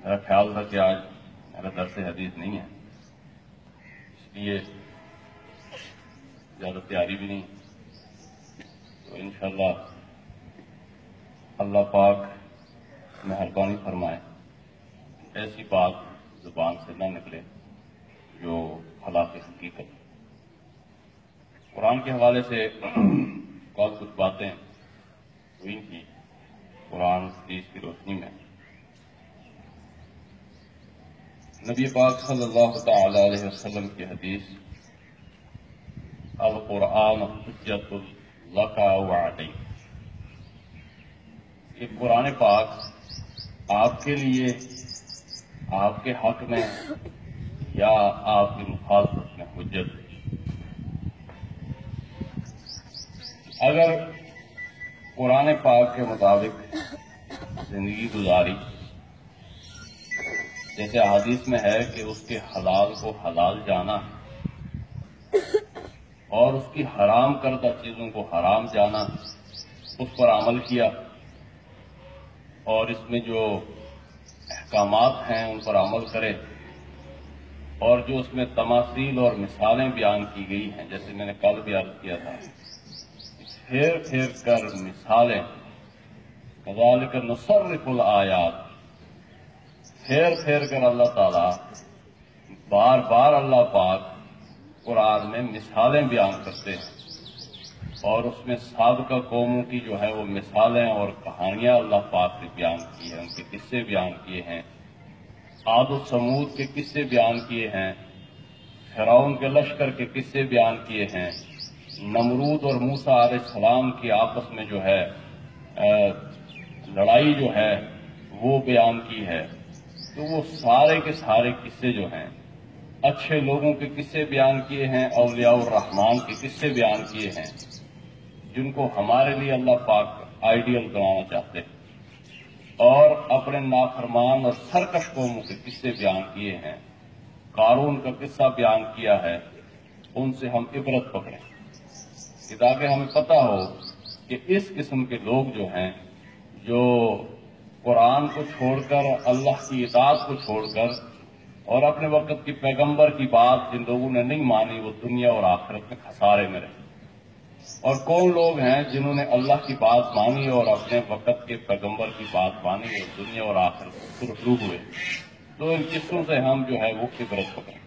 میرا خیال تھا کہ آج میرا درس حدیث نہیں ہے، اس لیے زیادہ تیاری بھی نہیں، تو انشاءاللہ اللہ پاک مہربانی فرمائے ایسی بات زبان سے نہ نکلے جو خلاف حقیقت۔ قرآن کے حوالے سے بہت کچھ باتیں ہوئی تھی قرآن حدیث کی روشنی میں۔ نبی پاک صلی اللہ تعالی علیہ وسلم کی حدیث القرآن حجت لک وعلیک، کہ قرآن پاک آپ کے لیے، آپ کے حق میں یا آپ کی مخالفت میں حجت ہے۔ اگر قرآن پاک کے مطابق زندگی گزاری، جیسے حدیث میں ہے کہ اس کے حلال کو حلال جانا اور اس کی حرام کردہ چیزوں کو حرام جانا، اس پر عمل کیا اور اس میں جو احکامات ہیں ان پر عمل کرے، اور جو اس میں تماثیل اور مثالیں بیان کی گئی ہیں، جیسے میں نے کل بھی عرض کیا تھا، پھیر پھیر کر مثالیں، کذالک نصرف الآیات، پھیر پھیر کر اللہ تعالیٰ بار بار اللہ پاک قرآن میں مثالیں بیان کرتے ہیں، اور اس میں سابقہ قوموں کی جو ہے وہ مثالیں اور کہانیاں اللہ پاک نے بیان کی ہیں، ان کے قصے بیان کیے ہیں، عاد و سمود کے قصے بیان کیے ہیں، فرعون کے لشکر کے قصے بیان کیے ہیں، نمرود اور موسیٰ علیہ السلام کی آپس میں جو ہے لڑائی جو ہے وہ بیان کی ہے۔ تو وہ سارے کے سارے قصے جو ہیں، اچھے لوگوں کے قصے بیان کیے ہیں، اولیاء الرحمان کے قصے بیان کیے ہیں، جن کو ہمارے لیے اللہ پاک آئیڈیل بنانا چاہتے ہیں، اور اپنے نافرمان اور سرکش قوموں کے قصے بیان کیے ہیں، قارون کا قصہ بیان کیا ہے، ان سے ہم عبرت پکڑیں کہ تاکہ ہمیں پتہ ہو کہ اس قسم کے لوگ جو ہیں، جو قرآن کو چھوڑ کر، اللہ کی اطاعت کو چھوڑ کر، اور اپنے وقت کی پیغمبر کی بات جن لوگوں نے نہیں مانی، وہ دنیا اور آخرت میں خسارے میں رہے، اور کون لوگ ہیں جنہوں نے اللہ کی بات مانی اور اپنے وقت کے پیغمبر کی بات مانی اور دنیا اور آخرت میں سرخرو ہوئے۔ تو ان قصوں سے ہم جو ہے وہ عبرت پکڑیں۔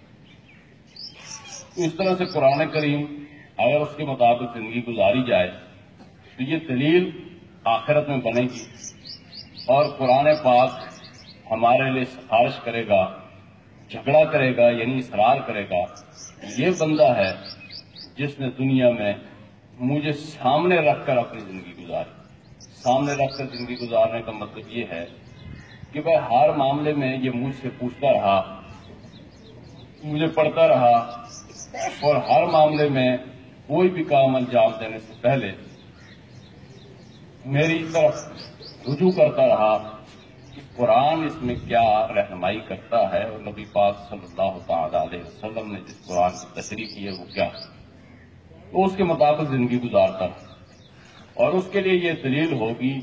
اس طرح سے قرآن کریم اگر اس کے مطابق زندگی گزاری جائے تو یہ دلیل آخرت میں بنے گی، اور قرآن پاک ہمارے لیے سفارش کرے گا، جھگڑا کرے گا، یعنی اصرار کرے گا، یہ بندہ ہے جس نے دنیا میں مجھے سامنے رکھ کر اپنی زندگی گزاری۔ سامنے رکھ کر زندگی گزارنے کا مطلب یہ ہے کہ میں ہر معاملے میں یہ مجھ سے پوچھتا رہا، مجھے پڑھتا رہا، اور ہر معاملے میں کوئی بھی کام انجام دینے سے پہلے میری طرف رجوع کرتا رہا کہ قرآن اس میں کیا رہنمائی کرتا ہے، اور نبی پاک صلی اللہ تعالی علیہ وسلم نے جس قرآن کی تشریح کی ہے وہ کیا ہے، تو اس کے مطابق زندگی گزارتا رہا۔ اور اس کے لیے یہ دلیل ہوگی،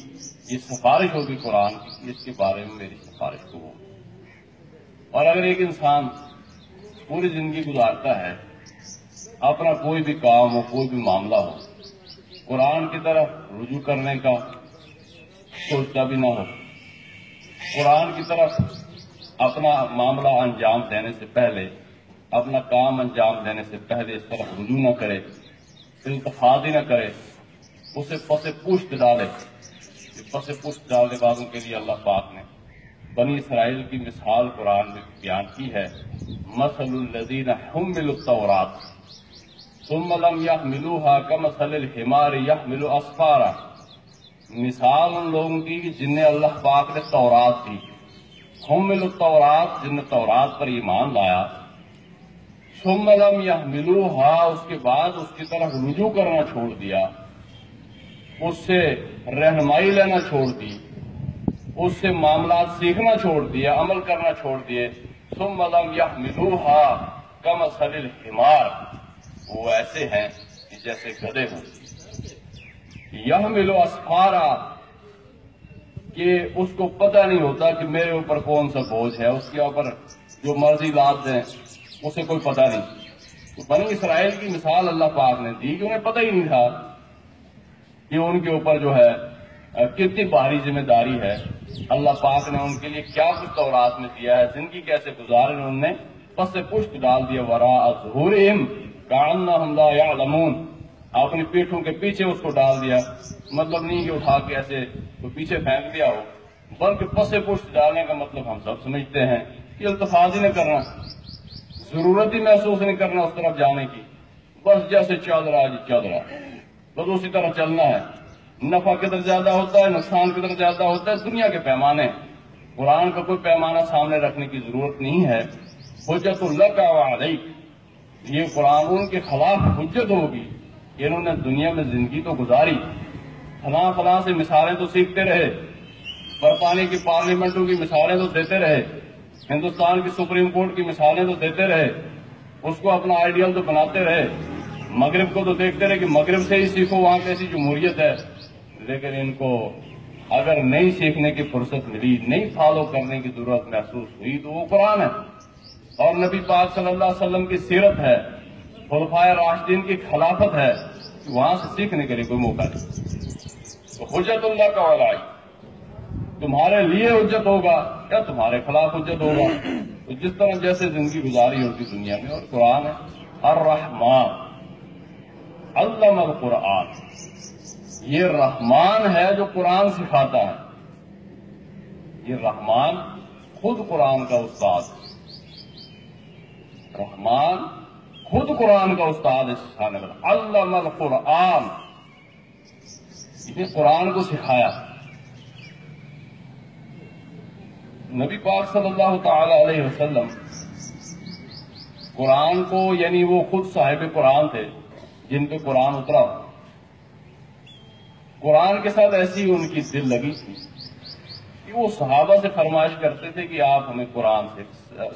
یہ سفارش ہوگی قرآن کی کہ اس کے بارے میں میری سفارش کو ہوگی۔ اور اگر ایک انسان پوری زندگی گزارتا ہے، اپنا کوئی بھی کام ہو، کوئی بھی معاملہ ہو، قرآن کی طرف رجوع کرنے کا سوچتا بھی نہ ہو، قرآن کی طرف اپنا معاملہ انجام دینے سے پہلے، اپنا کام انجام دینے سے پہلے اس طرف رجوع نہ کرے، التفات ہی نہ کرے، اسے پس پشت ڈالے۔ پس پشت ڈالنے والوں کے لیے اللہ پاک نے بنی اسرائیل کی مثال قرآن میں بیان کی ہے، مثل الذین حملوا التوراۃ ثم لم يحملوها كمثل الحمار يحمل اسفارا۔ مثال ان لوگوں کی جن نے اللہ پاک نے تورات دی، حملوا التوراۃ، جن نے تورات پر ایمان لایا، ثم لم يحملوها، اس کے بعد اس کی طرف رجوع کرنا چھوڑ دیا، اس سے رہنمائی لینا چھوڑ دی، اس سے معاملات سیکھنا چھوڑ دیا، عمل کرنا چھوڑ دیے، ثم لم يحملوها كمثل الحمار، وہ ایسے ہیں کہ جیسے گدھے ہوں، يحمل اسفارا، کہ اس کو پتہ نہیں ہوتا کہ میرے اوپر کون سا بوجھ ہے، اس کے اوپر جو مرضی لاد دیں، اسے کوئی پتہ نہیں۔ تو بنی اسرائیل کی مثال اللہ پاک نے دی کہ انہیں پتہ ہی نہیں تھا کہ ان کے اوپر جو ہے کتنی بھاری ذمہ داری ہے۔ اللہ پاک نے ان کے لیے کیا کچھ تورات میں دیا ہے، زندگی کیسے گزارے، انہوں نے پس پشت ڈال دیا، وراء ظہورہم کأنہم لا یعلمون، اپنی پیٹھوں کے پیچھے اس کو ڈال دیا۔ مطلب نہیں کہ اٹھا کے ایسے تو پیچھے پھینک دیا ہو، بلکہ پس پشت ڈالنے کا مطلب ہم سب سمجھتے ہیں کہ التفاظ ہی نہیں کرنا، ضرورت ہی محسوس نہیں کرنا اس طرف جانے کی، بس جیسے چل رہا جی چل رہا، بس اسی طرح چلنا ہے۔ نفع کدھر زیادہ ہوتا ہے، نقصان کدھر زیادہ ہوتا ہے، دنیا کے پیمانے۔ قرآن کا کوئی پیمانہ سامنے رکھنے کی ضرورت نہیں ہے۔ حجت لک و علیک، یہ قرآن ان کے خلاف حجت ہوگی کہ انہوں نے دنیا میں زندگی تو گزاری، فلاں فلاں سے مثالیں تو سیکھتے رہے، برطانیہ کی پارلیمنٹوں کی مثالیں تو دیتے رہے، ہندوستان کی سپریم کورٹ کی مثالیں تو دیتے رہے، اس کو اپنا آئیڈیل تو بناتے رہے، مغرب کو تو دیکھتے رہے کہ مغرب سے ہی سیکھو، وہاں کیسی جمہوریت ہے، لیکن ان کو اگر نہیں سیکھنے کی فرصت ملی، نہیں فالو کرنے کی ضرورت محسوس ہوئی تو وہ قرآن ہے اور نبی پاک صلی اللہ علیہ وسلم کی سیرت ہے، خلفائے راشدین کی خلافت ہے، وہاں سے سیکھنے کے لیے کوئی موقع نہیں۔ تو حجت اللہ کا ولائی، تمہارے لیے حجت ہوگا یا تمہارے خلاف حجت ہوگا، تو جس طرح جیسے زندگی گزاری ہوگی دنیا میں۔ اور قرآن ہے الرحمن علم القرآن، یہ رحمان ہے جو قرآن سکھاتا ہے، یہ رحمان خود قرآن کا استاد، رحمان خود قرآن کا استاد ہے سکھانے والا۔ علم القرآن، یہ قرآن کو سکھایا۔ نبی پاک صلی اللہ تعالی علیہ وسلم قرآن کو، یعنی وہ خود صاحب قرآن تھے جن پہ قرآن اترا، قرآن کے ساتھ ایسی ان کی دل لگی تھی کہ وہ صحابہ سے فرمائش کرتے تھے کہ آپ ہمیں قرآن سے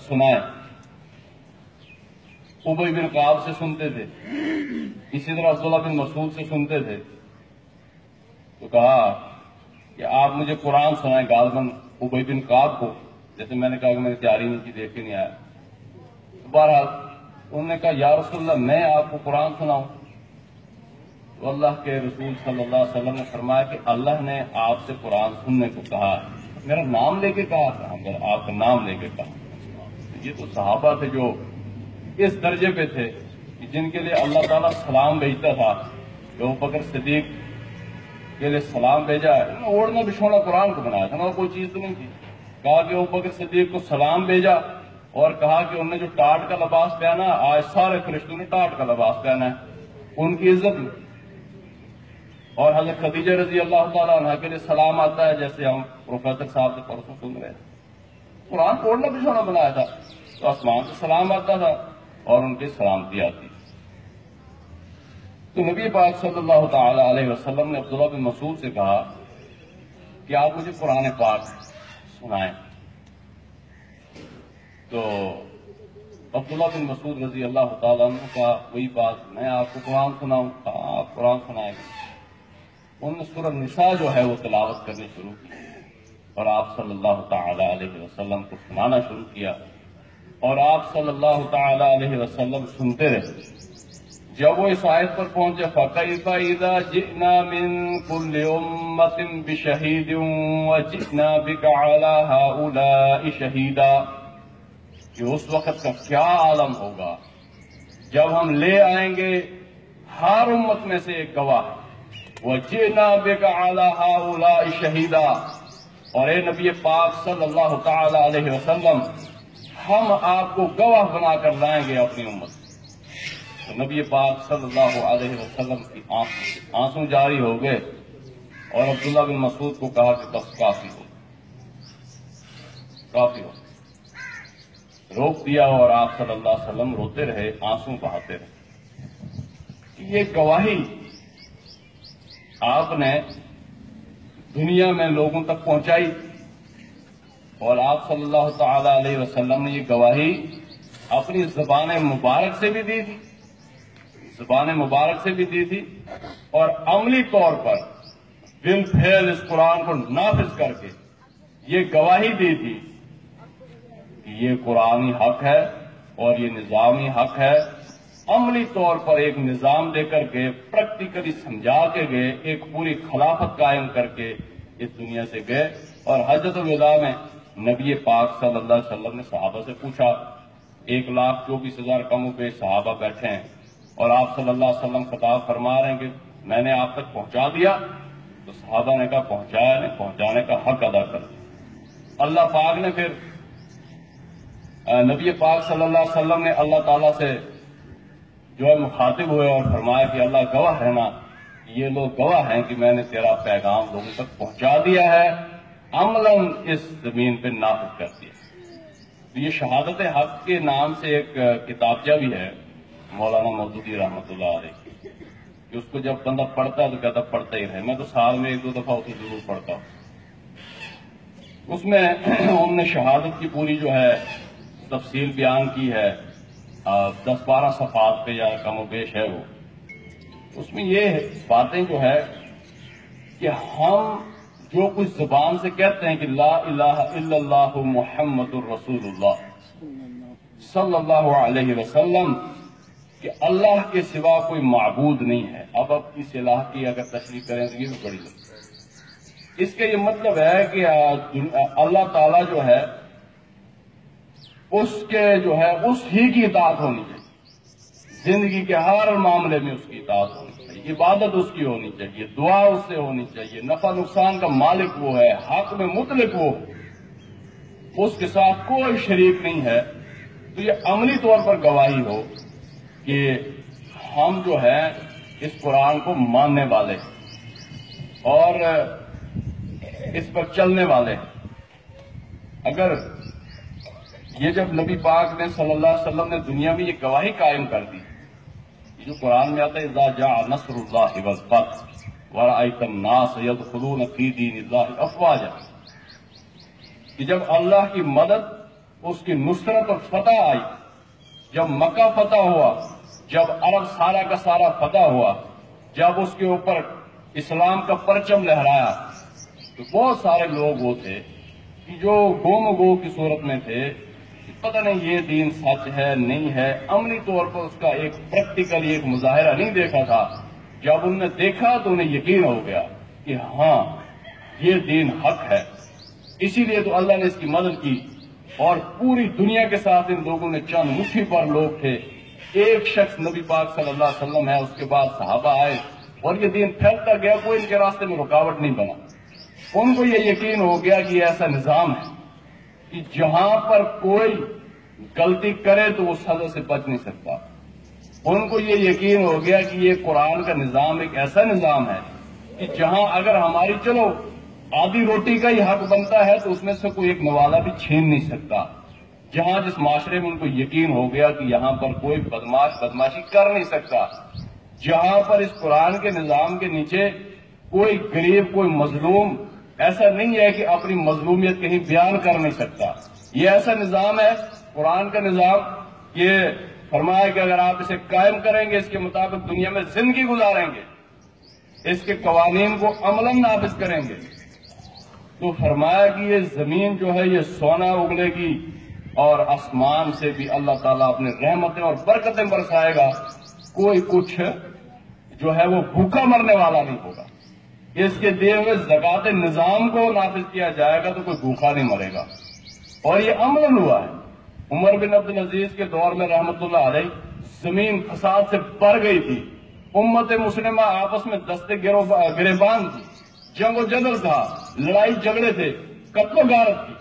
سنائیں۔ ابی بن کعب سے سنتے تھے، اسی طرح عبداللہ بن مسعود سے سنتے تھے، تو کہا کہ آپ مجھے قرآن سنائیں، غالباً ابی بن کعب کو، جیسے میں نے کہا کہ میں نے تیاری نہیں کی، دیکھ کے نہیں آیا۔ بہرحال انہوں نے کہا یا رسول اللہ میں آپ کو قرآن سناؤں؟ تو اللہ کے رسول صلی اللہ علیہ وسلم نے فرمایا کہ اللہ نے آپ سے قرآن سننے کو کہا، میرا نام لے کے کہا تھا، میرا آپ کا نام لے کے کہا۔ یہ تو صحابہ تھے جو اس درجے پہ تھے کہ جن کے لیے اللہ تعالیٰ سلام بھیجتا تھا، جو ابوبکر صدیق کے لیے سلام بھیجا ہے، انہوں نے اوڑھنا بچھونا قرآن کو بنایا تھا، کوئی چیز تو نہیں تھی۔ کہا کہ ابوبکر صدیق کو سلام بھیجا اور کہا کہ انہوں نے جو ٹاٹ کا لباس پہنا، آج سارے فرشتوں نے ٹاٹ کا لباس پہنا ہے، ان کی عزت میں۔ اور حضرت خدیجہ رضی اللہ تعالیٰ عنہ کے لیے سلام آتا ہے، جیسے ہم پروفیسر صاحب سے پرسوں سن رہے تھے، قرآن کو اوڑھنا بچھونا بنایا تھا، تو آسمان سے سلام آتا تھا اور ان کی سلامتی آتی۔ تو نبی پاک صلی اللہ تعالی علیہ وسلم نے عبداللہ بن مسعود سے کہا کہ آپ مجھے قرآن پاک سنائیں۔ تو عبداللہ بن مسعود رضی اللہ تعالیٰ عنہ کا وہی بات، میں آپ کو قرآن سناؤں؟ کہا آپ قرآن سنائیں گے۔ انہوں نے سورہ النساء جو ہے وہ تلاوت کرنی شروع کی اور آپ صلی اللہ تعالی علیہ وسلم کو سنانا شروع کیا، اور آپ صلی اللہ تعالی علیہ وسلم سنتے رہے۔ جب وہ اس آیت پر پہنچے فَكَيْفَ إِذَا جِئْنَا مِن كُلِّ أُمَّةٍ بِشَهِيدٍ وَجِئْنَا بِكَ عَلَى هَؤُلَاءِ شَهِيدًا، کہ اس وقت کا کیا عالم ہوگا جب ہم لے آئیں گے ہر امت میں سے ایک گواہ، وَجِئْنَا بِكَ عَلَى هَؤُلَاءِ شَهِيدًا، اور اے نبی پاک صلی اللہ تعالی علیہ وسلم ہم آپ کو گواہ بنا کر لائیں گے اپنی امت۔ تو نبی پاک صلی اللہ علیہ وسلم کی آنسو جاری ہو گئے اور عبداللہ بن مسعود کو کہا کہ بس کافی ہو، کافی ہو، روک دیا، اور آپ صلی اللہ علیہ وسلم روتے رہے، آنسو بہاتے رہے۔ یہ گواہی آپ نے دنیا میں لوگوں تک پہنچائی، اور آپ صلی اللہ تعالی علیہ وسلم نے یہ گواہی اپنی زبان مبارک سے بھی دی تھی، زبان مبارک سے بھی دی تھی، اور عملی طور پر بالفعل اس قرآن کو نافذ کر کے یہ گواہی دی تھی کہ یہ قرآنی حق ہے اور یہ نظامی حق ہے. عملی طور پر ایک نظام دے کر کے پریکٹیکلی سمجھا کے گئے، ایک پوری خلافت قائم کر کے اس دنیا سے گئے. اور حجۃ الوداع میں نبی پاک صلی اللہ علیہ وسلم نے صحابہ سے پوچھا، 1,24,000 کم و بیش صحابہ بیٹھے ہیں اور آپ صلی اللہ علیہ وسلم خطاب فرما رہے ہیں کہ میں نے آپ تک پہنچا دیا. تو صحابہ نے کہا پہنچایا نہیں، پہنچانے کا حق ادا کر دیا. اللہ پاک نے پھر نبی پاک صلی اللہ علیہ وسلم نے اللہ تعالیٰ سے جو ہے مخاطب ہوئے اور فرمایا کہ اللہ گواہ رہنا، یہ لوگ گواہ ہیں کہ میں نے تیرا پیغام لوگوں تک پہنچا دیا ہے، عملاً اس زمین پہ نافذ کر دیا. تو یہ شہادت حق کے نام سے ایک کتابچہ بھی ہے مولانا مودودی رحمۃ اللہ علیہ کی، کہ اس کو جب بندہ پڑھتا ہے تو کہتا پڑھتا ہی رہے. میں تو سال میں 1-2 دفعہ اسے ضرور پڑھتا ہوں. اس میں ہم نے شہادت کی پوری جو ہے تفصیل بیان کی ہے، 10-12 صفحات پہ یا کم و بیش ہے وہ. اس میں یہ باتیں جو ہے کہ ہم جو کچھ زبان سے کہتے ہیں کہ لا الہ الا اللہ محمد الرسول اللہ صلی اللہ علیہ وسلم، کہ اللہ کے سوا کوئی معبود نہیں ہے. اب اس الہ کی اگر تشریح کریں تو یہ بھی بڑی لگتی ہے. اس کا یہ مطلب ہے کہ اللہ تعالیٰ جو ہے اس کے جو ہے اس ہی کی اطاعت ہونی چاہیے، زندگی کے ہر معاملے میں اس کی اطاعت ہونی چاہیے، عبادت اس کی ہونی چاہیے، دعا اس سے ہونی چاہیے، نفع نقصان کا مالک وہ ہے، حق میں مطلق وہ، اس کے ساتھ کوئی شریک نہیں ہے. تو یہ عملی طور پر گواہی ہو کہ ہم جو ہے اس قرآن کو ماننے والے اور اس پر چلنے والے. اگر یہ جب نبی پاک نے صلی اللہ علیہ وسلم نے دنیا میں یہ گواہی قائم کر دی، جو قرآن میں آتا ہے اذا جاء نصر اللہ والفتح ورأیت الناس يدخلون فی دین اللہ افواجا، کہ جب اللہ کی مدد، اس کی نصرت اور فتح آئی، جب مکہ فتح ہوا، جب عرب سارا کا سارا فتح ہوا، جب اس کے اوپر اسلام کا پرچم لہرایا، تو بہت سارے لوگ وہ تھے کہ جو گم و گو کی صورت میں تھے، پتہ نہیں یہ دین سچ ہے نہیں ہے، عملی طور پر اس کا ایک پریکٹیکلی ایک مظاہرہ نہیں دیکھا تھا. جب انہوں نے دیکھا تو انہیں یقین ہو گیا کہ ہاں یہ دین حق ہے. اسی لیے تو اللہ نے اس کی مدد کی، اور پوری دنیا کے ساتھ ان لوگوں نے چند مٹھی پر لوگ تھے. ایک شخص نبی پاک صلی اللہ علیہ وسلم ہے، اس کے بعد صحابہ آئے اور یہ دین پھیلتا گیا، کوئی ان کے راستے میں رکاوٹ نہیں بنا. ان کو یہ یقین ہو گیا کہ یہ ایسا نظام ہے کہ جہاں پر کوئی غلطی کرے تو وہ سزا سے بچ نہیں سکتا. ان کو یہ یقین ہو گیا کہ یہ قرآن کا نظام ایک ایسا نظام ہے کہ جہاں اگر ہماری چلو آدھی روٹی کا ہی حق بنتا ہے تو اس میں سے کوئی ایک نوالا بھی چھین نہیں سکتا. جہاں جس معاشرے میں ان کو یقین ہو گیا کہ یہاں پر کوئی بدماش بدماشی کر نہیں سکتا، جہاں پر اس قرآن کے نظام کے نیچے کوئی غریب کوئی مظلوم ایسا نہیں ہے کہ اپنی مظلومیت کہیں بیان کر نہیں سکتا. یہ ایسا نظام ہے قرآن کا نظام، یہ فرمایا کہ اگر آپ اسے قائم کریں گے، اس کے مطابق دنیا میں زندگی گزاریں گے، اس کے قوانین کو عملاً نافذ کریں گے، تو فرمایا کہ یہ زمین جو ہے یہ سونا اگلے گی اور آسمان سے بھی اللہ تعالیٰ اپنے رحمتیں اور برکتیں برسائے گا. کوئی کچھ جو ہے وہ بھوکا مرنے والا نہیں ہوگا. اس کے دیے ہوئے زکوٰۃ نظام کو نافذ کیا جائے گا تو کوئی بھوکا نہیں مرے گا. اور یہ عملاً ہوا ہے. عمر بن عبد العزیز کے دور میں رحمت اللہ علیہ زمین فساد سے بھر گئی تھی، امت مسلمہ آپس میں دستے گریبان تھی، جنگ و جدل تھا، لڑائی جھگڑے تھے، قتل و غارت تھی.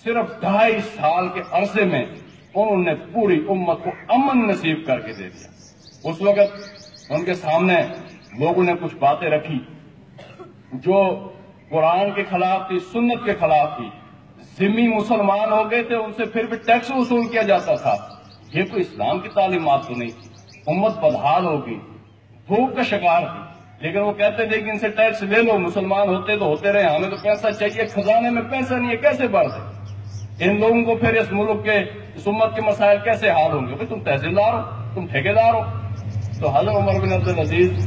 صرف 2.5 سال کے عرصے میں انہوں نے پوری امت کو امن نصیب کر کے دے دیا. اس وقت ان کے سامنے لوگوں نے کچھ باتیں رکھی جو قرآن کے خلاف تھی، سنت کے خلاف تھی. ذمی مسلمان ہو گئے تھے، ان سے پھر بھی ٹیکس وصول کیا جاتا تھا. یہ کوئی اسلام کی تعلیمات تو نہیں تھی. امت بدحال ہوگی، بھوک کا شکار تھی، لیکن وہ کہتے تھے کہ ان سے ٹیکس لے لو، مسلمان ہوتے تو ہوتے رہے، ہمیں تو پیسہ چاہیے، خزانے میں پیسہ نہیں ہے، کیسے بڑھ دیں؟ ان لوگوں کو پھر اس ملک کے اس امت کے مسائل کیسے حل ہوں گے؟ بھائی تم تحصیلدار ہو، تم ٹھیکیدار ہو. تو حضرت عمر بن عبد العزیز